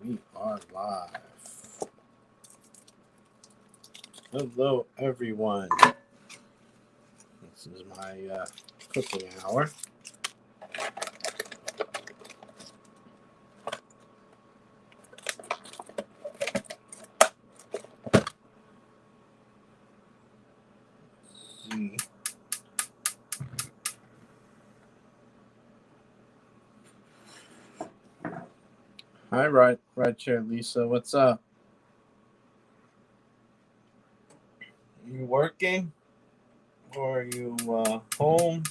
We are live. Hello, everyone. This is my cooking hour. See. Hi, right chair, Lisa. What's up? You working or are you home?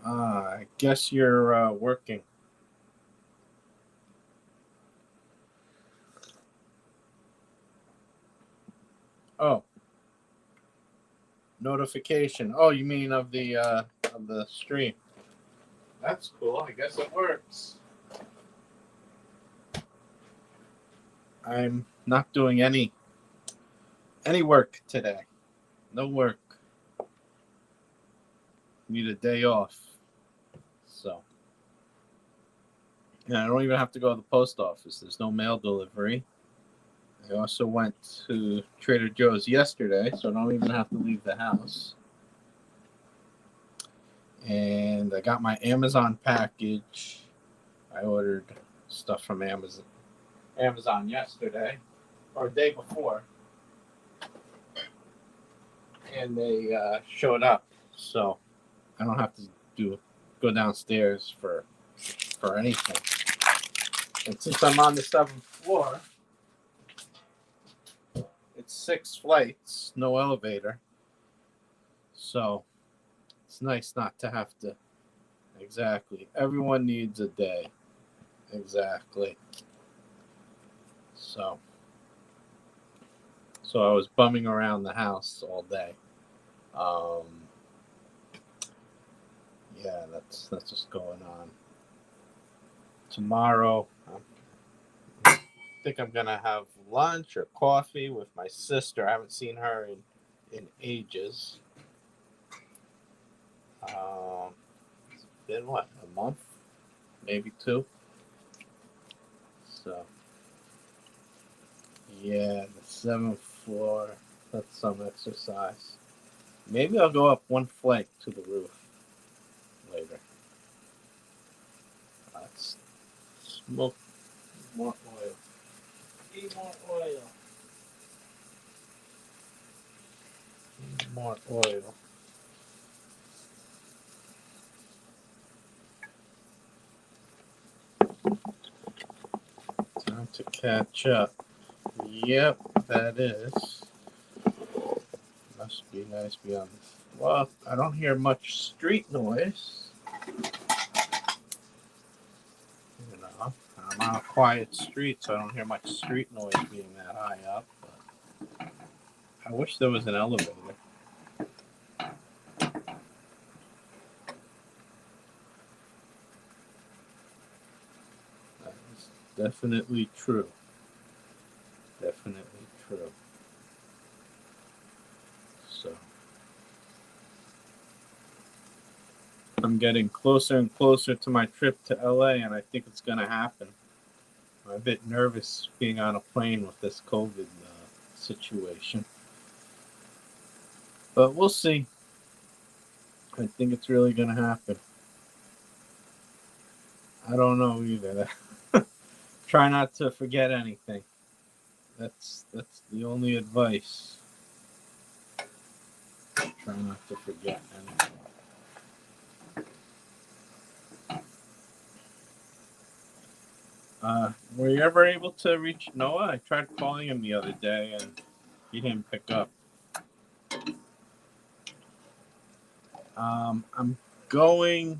I guess you're working. Oh, notification. Oh, you mean of the stream? That's cool. I guess it works. I'm not doing any work today. No work. Need a day off. So, yeah, I don't even have to go to the post office. There's no mail delivery. I also went to Trader Joe's yesterday, so I don't even have to leave the house. And I got my Amazon package. I ordered stuff from Amazon yesterday, or the day before. And they showed up, so I don't have to go downstairs for anything. And since I'm on the 7th floor, it's 6 flights, no elevator. So it's nice not to have to. Exactly. Everyone needs a day. Exactly. So I was bumming around the house all day. Yeah, that's just going on. Tomorrow, I think I'm gonna have lunch or coffee with my sister. I haven't seen her in ages. It's been what, a month, maybe 2. So yeah, the 7th floor. That's some exercise. Maybe I'll go up one flight to the roof later. Let's smoke more oil. Eat more oil. Eat more oil. Time to catch up. Yep, that is. Must be nice beyond this. Well, I don't hear much street noise. You know, I'm on a quiet street, so I don't hear much street noise being that high up. But I wish there was an elevator. That is definitely true. Definitely true. So I'm getting closer and closer to my trip to LA, and I think it's going to happen. I'm a bit nervous being on a plane with this COVID situation. But we'll see. I think it's really going to happen. I don't know either. Try not to forget anything. That's the only advice. Try not to forget anything. Were you ever able to reach Noah? I tried calling him the other day and he didn't pick up. I'm going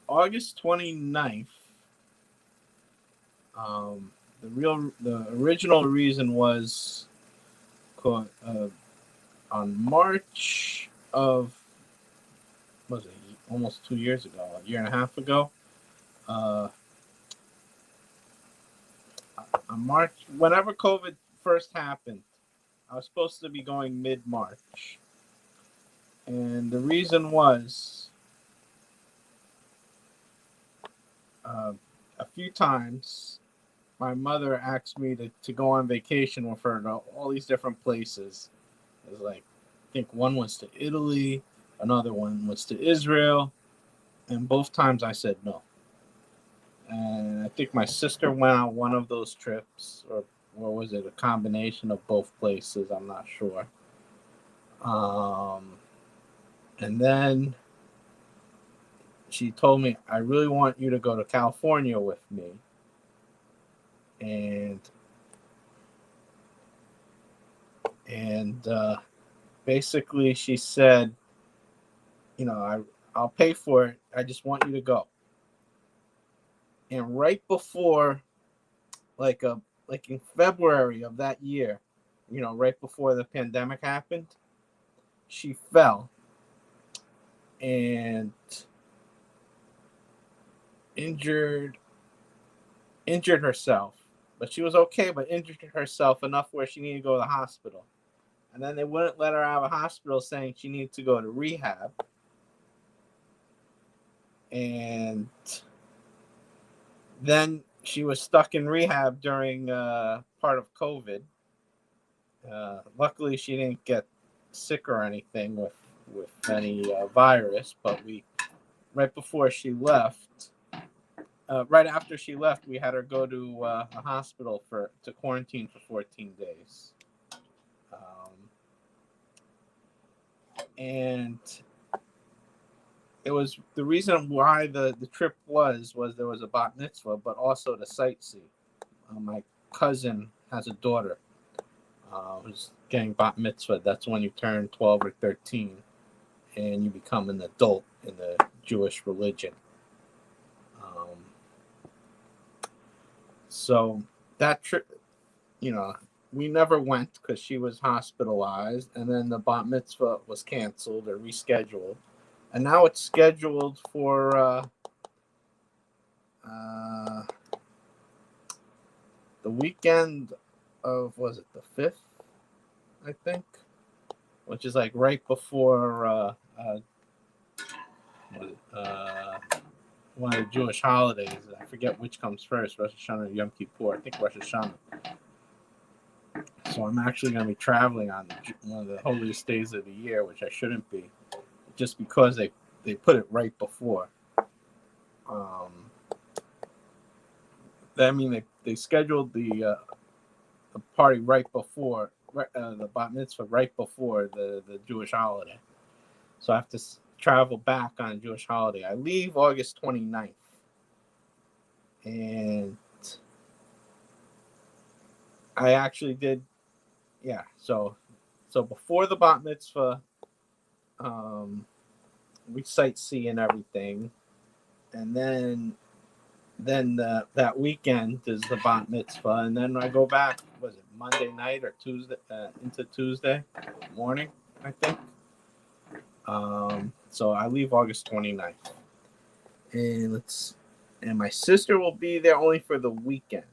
August 29th. The original reason was on March of, was it almost 2 years ago, a year and a half ago. On March, whenever COVID first happened, I was supposed to be going mid-March. And the reason was a few times my mother asked me to go on vacation with her to all these different places. It was like, I think one was to Italy, another one was to Israel, and both times I said no. And I think my sister went on one of those trips, or was it a combination of both places? I'm not sure. And then she told me, I really want you to go to California with me. And basically she said, I'll pay for it. I just want you to go. And right before, like in February of that year, right before the pandemic happened, she fell and injured herself. But she was okay, but injured herself enough where she needed to go to the hospital. And then they wouldn't let her out of a hospital, saying she needed to go to rehab. And then she was stuck in rehab during part of COVID. Luckily, she didn't get sick or anything with any virus. But right before she left, right after she left, we had her go to a hospital to quarantine for 14 days. And it was the reason why the trip was there was a bat mitzvah, but also to sightsee. My cousin has a daughter who's getting bat mitzvah. That's when you turn 12 or 13 and you become an adult in the Jewish religion. So that trip, we never went because she was hospitalized, and then the bat mitzvah was canceled or rescheduled. And now it's scheduled for the weekend of, was it the 5th, I think? Which is like right before one of the Jewish holidays. I forget which comes first, Rosh Hashanah or Yom Kippur. I think Rosh Hashanah. So I'm actually going to be traveling on one of the holiest days of the year, which I shouldn't be, just because they put it right before. They scheduled the party right before the bat mitzvah, right before the Jewish holiday. So I have to travel back on a Jewish holiday. I leave August 29th. And I actually did, yeah. So before the bat mitzvah, we sightsee and everything. And then that weekend is the bat mitzvah. And then I go back, was it Monday night or Tuesday, into Tuesday morning, I think. So I leave August 29th. And my sister will be there only for the weekend,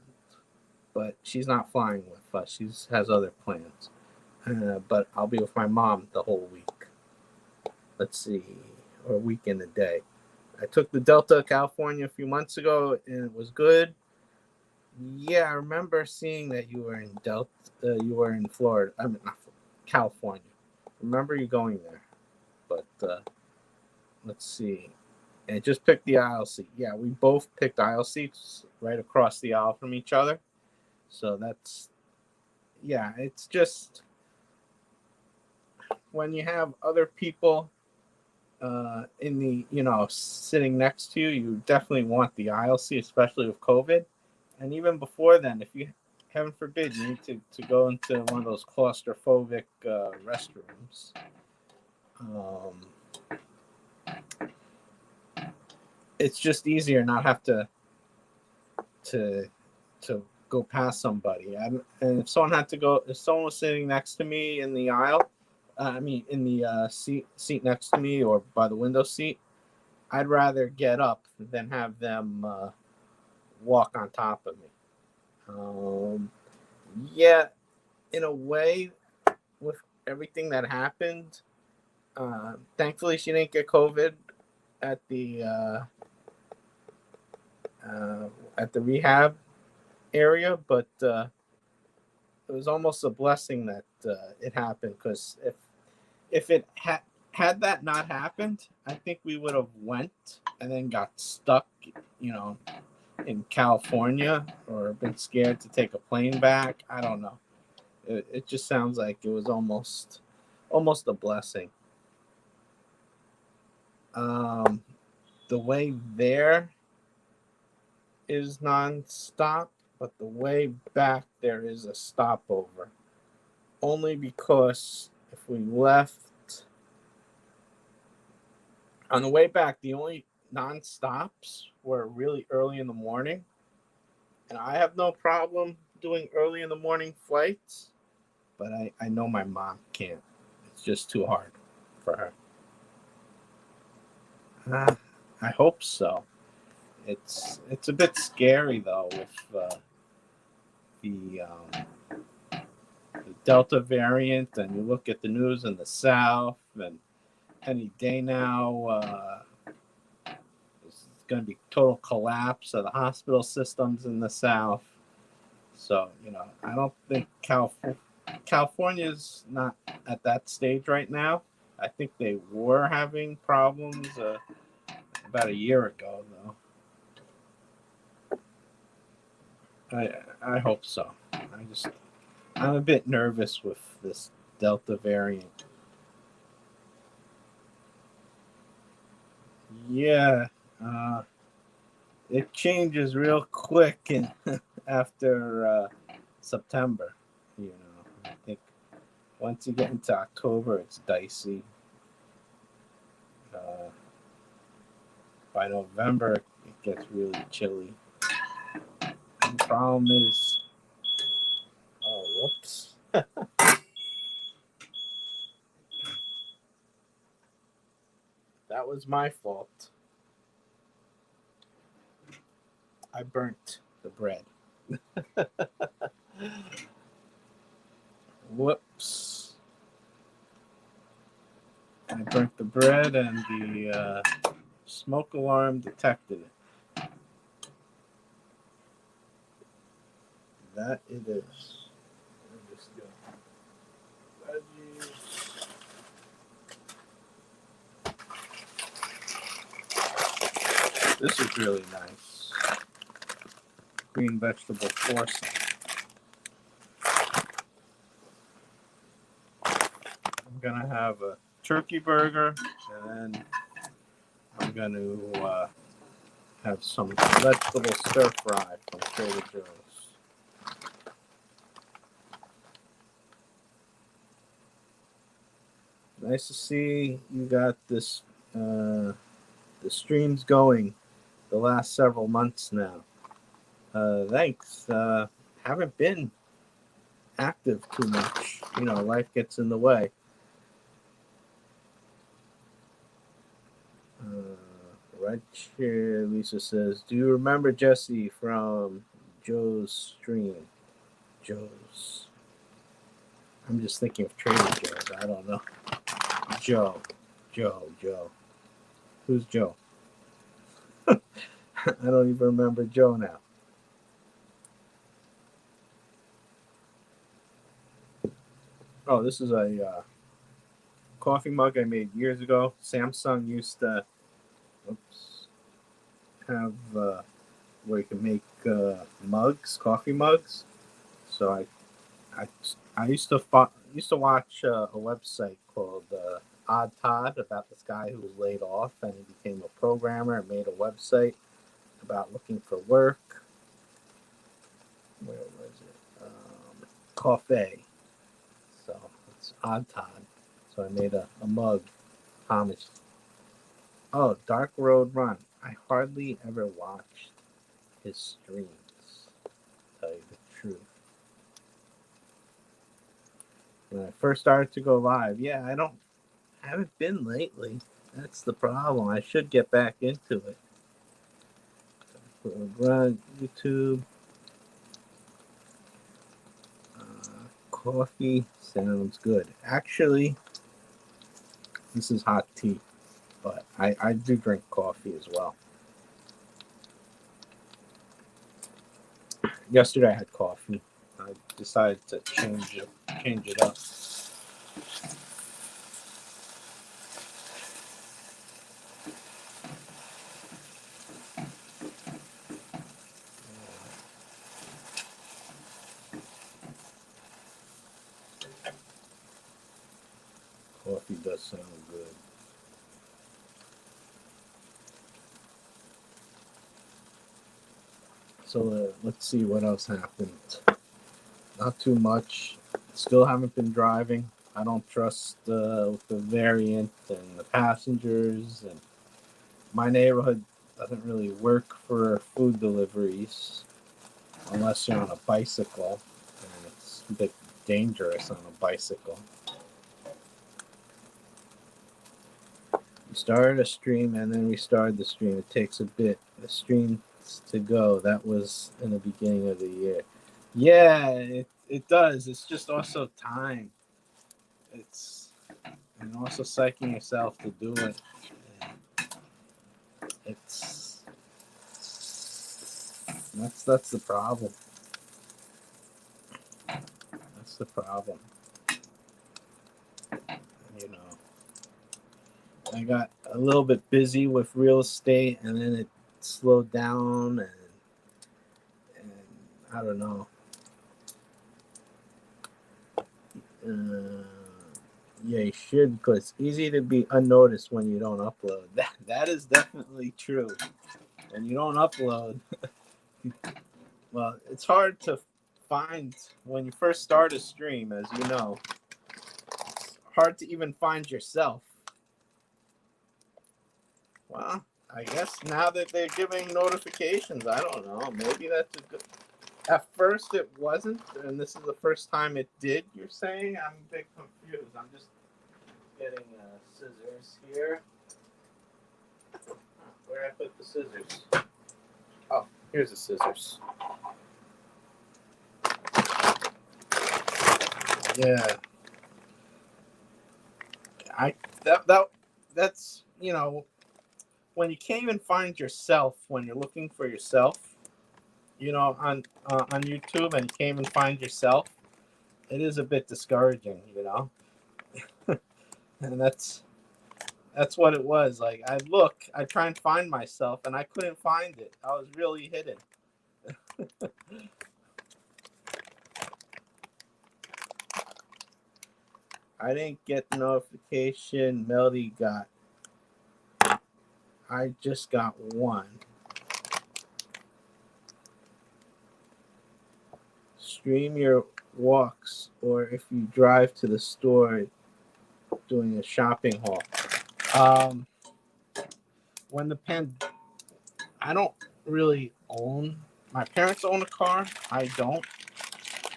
but she's not flying with us. She has other plans. But I'll be with my mom the whole week. Let's see, or a week and a day. I took the Delta of California a few months ago, and it was good. Yeah, I remember seeing that you were in Delta. You were in Florida. I mean, not California. Remember you going there? But let's see. And just picked the aisle seat. Yeah, we both picked aisle seats right across the aisle from each other. So it's just when you have other people in the, sitting next to you, you definitely want the aisle seat, especially with COVID. And even before then, if you, heaven forbid, you need to go into one of those claustrophobic restrooms. It's just easier not have to go past somebody. And if someone was sitting next to me in the aisle, in the seat next to me or by the window seat, I'd rather get up than have them walk on top of me. Yeah, in a way, with everything that happened. Thankfully, she didn't get COVID at the rehab area, but it was almost a blessing that it happened, because if it had that not happened, I think we would have went and then got stuck, you know, in California, or been scared to take a plane back. I don't know. It just sounds like it was almost a blessing. The way there is nonstop, but the way back there is a stopover. Only because if we left on the way back, the only non-stops were really early in the morning, and I have no problem doing early in the morning flights, but I know my mom can't. It's just too hard for her. I hope so. It's a bit scary though with the Delta variant, and you look at the news in the South, and any day now it's going to be total collapse of the hospital systems in the South. So, you know, I don't think California's not at that stage right now. I think they were having problems about a year ago, though. I hope so. I'm a bit nervous with this Delta variant. Yeah, it changes real quick and after September. You know, I think once you get into October, it's dicey. By November, it gets really chilly. And the problem is, oh, whoops. That was my fault. I burnt the bread. Whoops. I burnt the bread, and the smoke alarm detected it. That it is. Just go. This is really nice. Green vegetable forcing. I'm gonna have a turkey burger, and then I'm gonna have some vegetable stir fry from Trader Joe's. Nice to see you got this the streams going the last several months now. Thanks. Haven't been active too much. You know, life gets in the way. Right here, Lisa says, "Do you remember Jesse from Joe's stream?" Joe's. I'm just thinking of Trader Joe's. I don't know. Joe. Who's Joe? I don't even remember Joe now. Oh, this is a coffee mug I made years ago. Samsung used to have where you can make mugs, coffee mugs. So I used to watch a website called Odd Todd, about this guy who was laid off, and he became a programmer and made a website about looking for work. Where was it? Coffee. So it's Odd Todd. So I made a mug. Homage. Oh, Dark Road Run. I hardly ever watched his streams, to tell you the truth. When I first started to go live, yeah, I haven't been lately. That's the problem. I should get back into it. Run YouTube. Coffee sounds good. Actually, this is hot tea, but I do drink coffee as well. Yesterday I had coffee. I decided to change it up. Coffee does sound good. So let's see what else happened. Not too much. Still haven't been driving. I don't trust the variant and the passengers. And my neighborhood doesn't really work for food deliveries unless you're on a bicycle, and it's a bit dangerous on a bicycle. We started a stream and then we started the stream. It takes a bit. The stream to go. That was in the beginning of the year. Yeah, it does. It's just also time. It's and also psyching yourself to do it. It's that's the problem. That's the problem. You know, I got a little bit busy with real estate, and then it slowed down, and I don't know. Yeah, you should, because it's easy to be unnoticed when you don't upload. That is definitely true. And you don't upload. Well, it's hard to find when you first start a stream, as you know. It's hard to even find yourself. Well, I guess now that they're giving notifications, I don't know. Maybe that's a good. At first, it wasn't, and this is the first time it did. You're saying? I'm a bit confused. I'm just getting scissors here. Where I put the scissors? Oh, here's the scissors. Yeah. That's when you can't even find yourself when you're looking for yourself, on YouTube, and you can't even find yourself. It is a bit discouraging, and that's what it was. Like I try and find myself, and I couldn't find it. I was really hidden. I didn't get the notification Melody got. I just got one. Stream your walks, or if you drive to the store doing a shopping haul. When I don't really own. My parents own a car. I don't.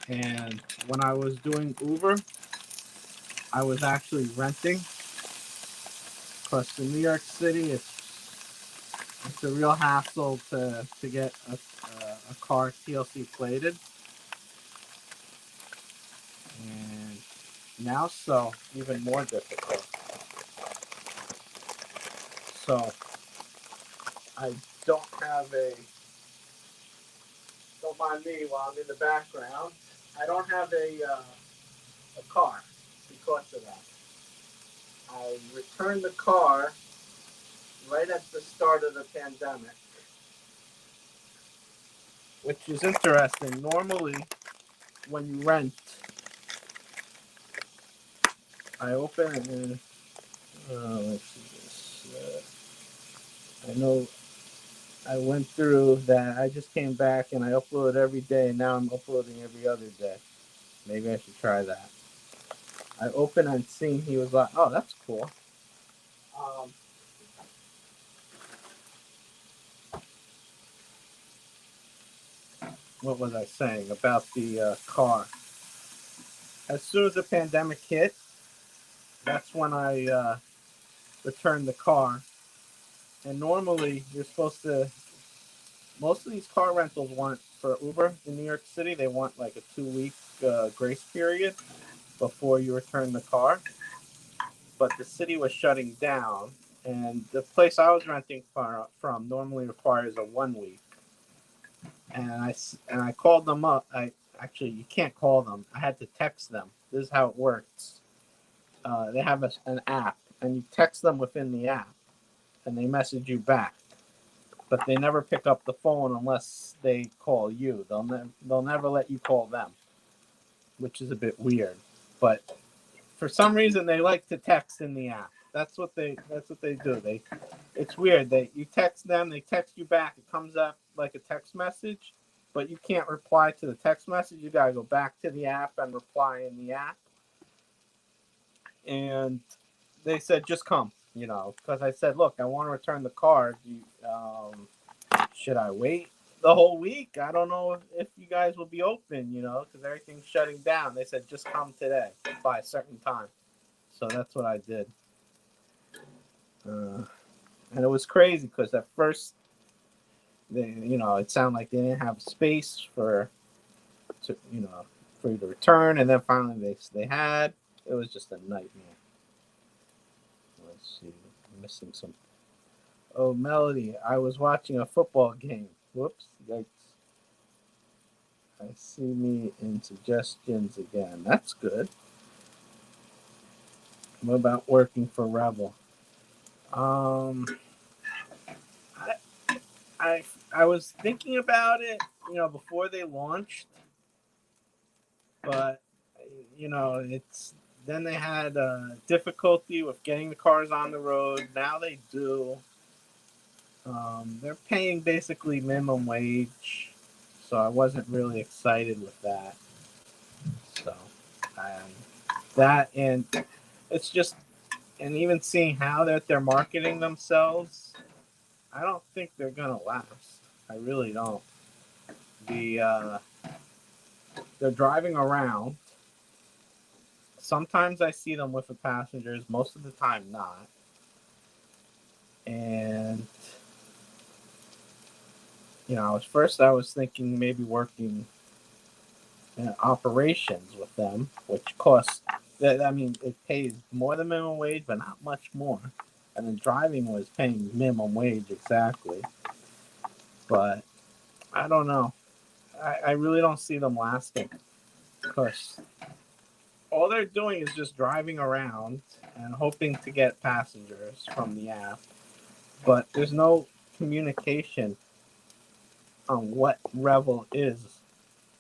And when I was doing Uber, I was actually renting. Because in New York City, it's a real hassle to get a car TLC plated. And now so even more difficult. So I don't have don't mind me while I'm in the background. I don't have a car because of that. I returned the car right at the start of the pandemic, which is interesting. Normally, when you rent, I open and let's see this. I know I went through that. I just came back and I upload every day, and now I'm uploading every other day. Maybe I should try that. I opened and seen he was like, "Oh, that's cool." Um, what was I saying about the car? As soon as the pandemic hit, that's when I returned the car. And normally, you're supposed to. Most of these car rentals want for Uber in New York City. They want like a 2-week grace period before you return the car. But the city was shutting down, and the place I was renting from normally requires a 1 week. And I called them up. Actually, you can't call them. I had to text them. This is how it works. They have an app, and you text them within the app, and they message you back. But they never pick up the phone unless they call you. They'll never let you call them, which is a bit weird. But for some reason, they like to text in the app. That's what they do. It's weird. You text them, they text you back. It comes up like a text message, but you can't reply to the text message. You gotta go back to the app and reply in the app. And they said, just come, because I said, look, I want to return the car. Should I wait the whole week? I don't know if you guys will be open, because everything's shutting down. They said, just come today by a certain time. So that's what I did. And it was crazy because at first, it sounded like they didn't have space for you to return. And then finally they had. It was just a nightmare. Let's see. I'm missing some. Oh, Melody, I was watching a football game. Whoops. Yikes. I see me in suggestions again. That's good. What about working for Revel? I was thinking about it, before they launched, but then they had difficulty with getting the cars on the road. Now they do. They're paying basically minimum wage, so I wasn't really excited with that. So, and it's just, and even seeing how they're marketing themselves, I don't think they're gonna last. I really don't. They're driving around. Sometimes I see them with the passengers, most of the time not. And I was thinking maybe working in operations with them, which costs. It pays more than minimum wage, but not much more. And then driving was paying minimum wage exactly. But I don't know. I really don't see them lasting because all they're doing is just driving around and hoping to get passengers from the app. But there's no communication on what Revel is,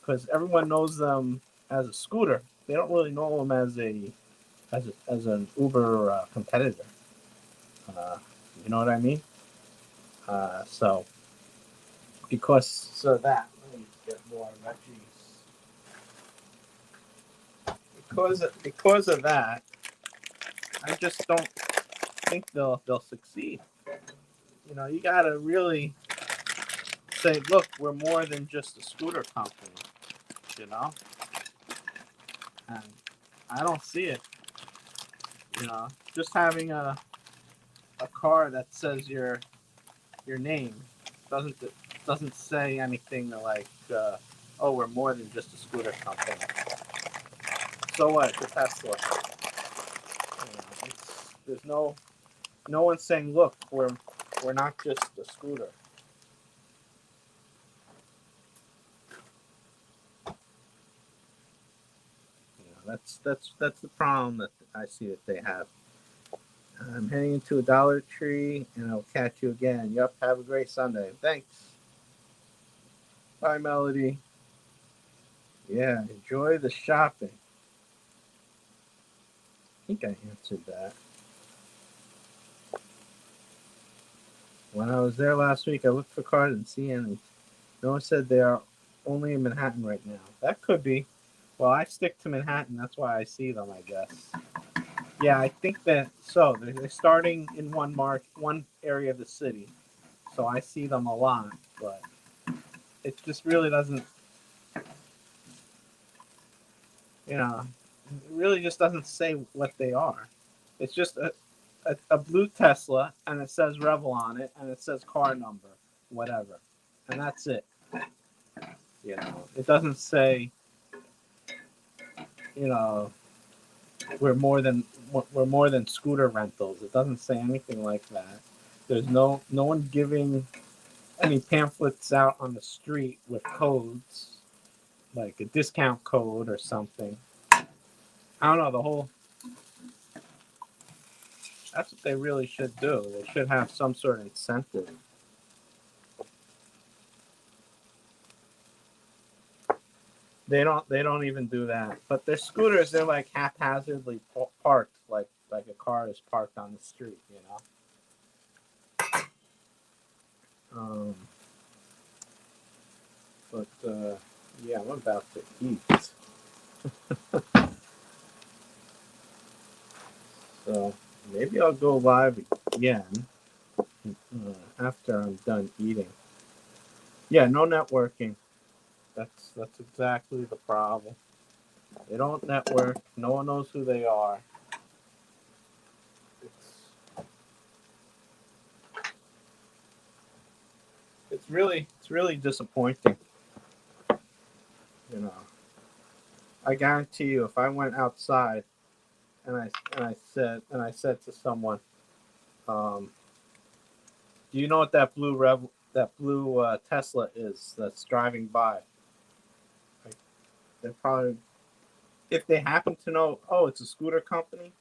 because everyone knows them as a scooter. They don't really know them as an Uber competitor. You know what I mean? So because of that, let me get more veggies. Because of that, I just don't think they'll succeed. You gotta really say, look, we're more than just a scooter company. And I don't see it. Just having a car that says your name doesn't say anything like, oh, we're more than just a scooter company. So what? It's a Tesla. There's no one saying, look, we're not just a scooter. That's the problem that I see that they have. I'm heading into a Dollar Tree, and I'll catch you again. Yup, have a great Sunday. Thanks. Bye, Melody. Yeah, enjoy the shopping. I think I answered that. When I was there last week, I looked for cars and see any. No one said they are only in Manhattan right now. That could be. Well, I stick to Manhattan. That's why I see them, I guess. Yeah, I think that. So they're starting in one area of the city. So I see them a lot, but it just really doesn't. It really just doesn't say what they are. It's just a blue Tesla, and it says Revel on it, and it says car number, whatever, and that's it. You know, it doesn't say, you know, we're more than scooter rentals. It doesn't say anything like that. There's no one giving any pamphlets out on the street with codes, like a discount code or something. I don't know, the whole that's what they really should do. They should have some sort of incentive. They don't even do that. But their scooters, they're like haphazardly parked, like a car is parked on the street, you know. But yeah, I'm about to eat. So maybe I'll go live again after I'm done eating. Yeah, no networking. That's exactly the problem. They don't network. No one knows who they are. It's really disappointing. You know, I guarantee you, if I went outside and I said to someone, "Do you know what that blue Tesla is that's driving by?" Like, they're probably, if they happen to know, oh, it's a scooter company.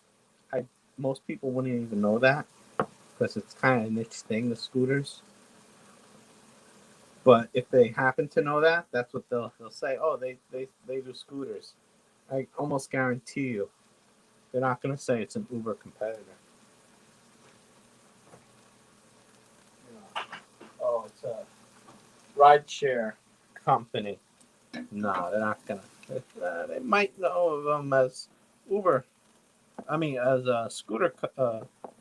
I Most people wouldn't even know that because it's kind of a niche thing, the scooters. But if they happen to know that, that's what they'll say. Oh, they do scooters. I almost guarantee you, they're not going to say it's an Uber competitor. You know, oh, it's a rideshare company. No, they're not going to. They might know of them as Uber. I mean, as a scooter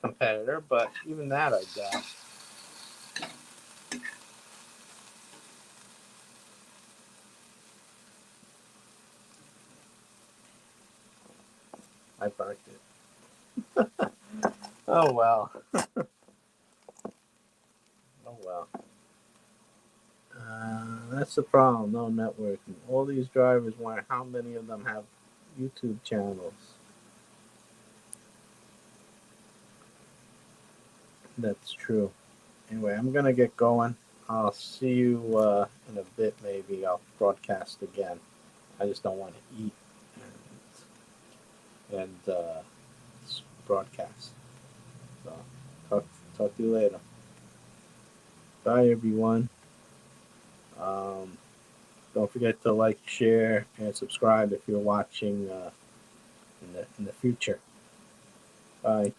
competitor, but even that I doubt. I burnt it. Oh well. Oh well. That's the problem. No networking. All these drivers want. How many of them have YouTube channels? That's true. Anyway, I'm gonna get going. I'll see you in a bit. Maybe I'll broadcast again. I just don't want to eat and broadcast. So talk to you later. Bye, everyone. Um, don't forget to like, share, and subscribe if you're watching in the future. Bye.